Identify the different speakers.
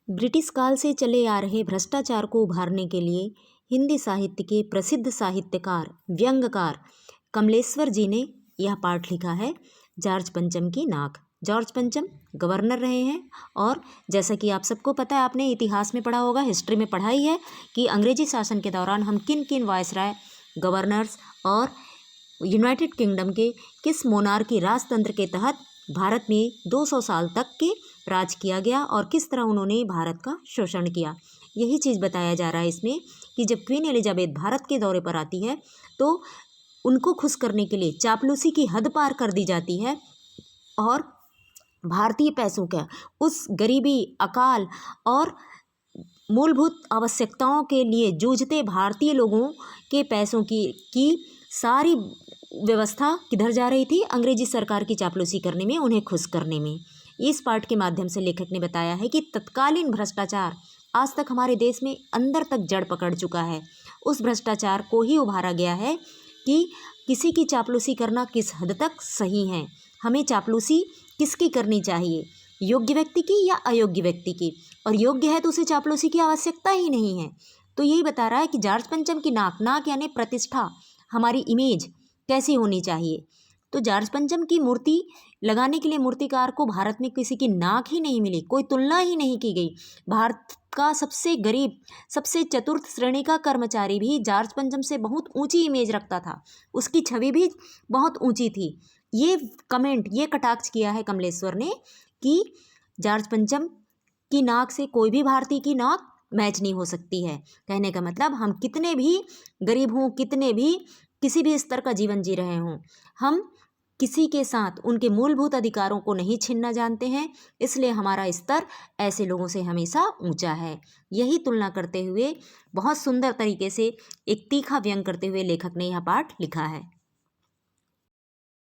Speaker 1: British काल से चले आ रहे भ्रष्टाचार को उभारने के लिए हिंदी साहित्य के प्रसिद्ध साहित्यकार व्यंग्यकार कमलेश्वर जी ने यह पाठ लिखा है, जॉर्ज पंचम की नाक। जॉर्ज पंचम गवर्नर रहे हैं और जैसा कि आप सबको पता है, आपने इतिहास में पढ़ा होगा, हिस्ट्री में पढ़ा ही है कि अंग्रेजी शासन के दौरान हम किन किन वायसराय, गवर्नर्स और यूनाइटेड किंगडम के किस मोनार्की राजतंत्र के तहत भारत में 200 साल तक के राज किया गया और किस तरह उन्होंने भारत का शोषण किया। यही चीज़ बताया जा रहा है इसमें कि जब क्वीन एलिजाबेथ भारत के दौरे पर आती है तो उनको खुश करने के लिए चापलूसी की हद पार कर दी जाती है और भारतीय पैसों का उस गरीबी, अकाल और मूलभूत आवश्यकताओं के लिए जूझते भारतीय लोगों के पैसों की सारी व्यवस्था किधर जा रही थी? अंग्रेजी सरकार की चापलूसी करने में, उन्हें खुश करने में। इस पाठ के माध्यम से लेखक ने बताया है कि तत्कालीन भ्रष्टाचार आज तक हमारे देश में अंदर तक जड़ पकड़ चुका है। उस भ्रष्टाचार को ही उभारा गया है कि किसी की चापलूसी करना किस हद तक सही है, हमें चापलूसी किसकी करनी चाहिए, योग्य व्यक्ति की या अयोग्य व्यक्ति की, और योग्य है तो उसे चापलूसी की आवश्यकता ही नहीं है। तो यही बता रहा है कि जॉर्ज पंचम की नाक, नाक यानी प्रतिष्ठा, हमारी इमेज कैसी होनी चाहिए। तो जॉर्ज पंचम की मूर्ति लगाने के लिए मूर्तिकार को भारत में किसी की नाक ही नहीं मिली, कोई तुलना ही नहीं की गई। भारत का सबसे गरीब, सबसे चतुर्थ श्रेणी का कर्मचारी भी जॉर्ज पंचम से बहुत ऊंची इमेज रखता था, उसकी छवि भी बहुत ऊंची थी। ये कमेंट, ये कटाक्ष किया है कमलेश्वर ने कि जॉर्ज पंचम की नाक से कोई भी भारतीय की नाक मैच नहीं हो सकती है। कहने का मतलब, हम कितने भी गरीब हों, कितने भी किसी भी स्तर का जीवन जी रहे हों, हम किसी के साथ उनके मूलभूत अधिकारों को नहीं छीनना जानते हैं, इसलिए हमारा स्तर ऐसे लोगों से हमेशा ऊंचा है। यही तुलना करते हुए बहुत सुंदर तरीके से एक तीखा व्यंग करते हुए लेखक ने यह पाठ लिखा है।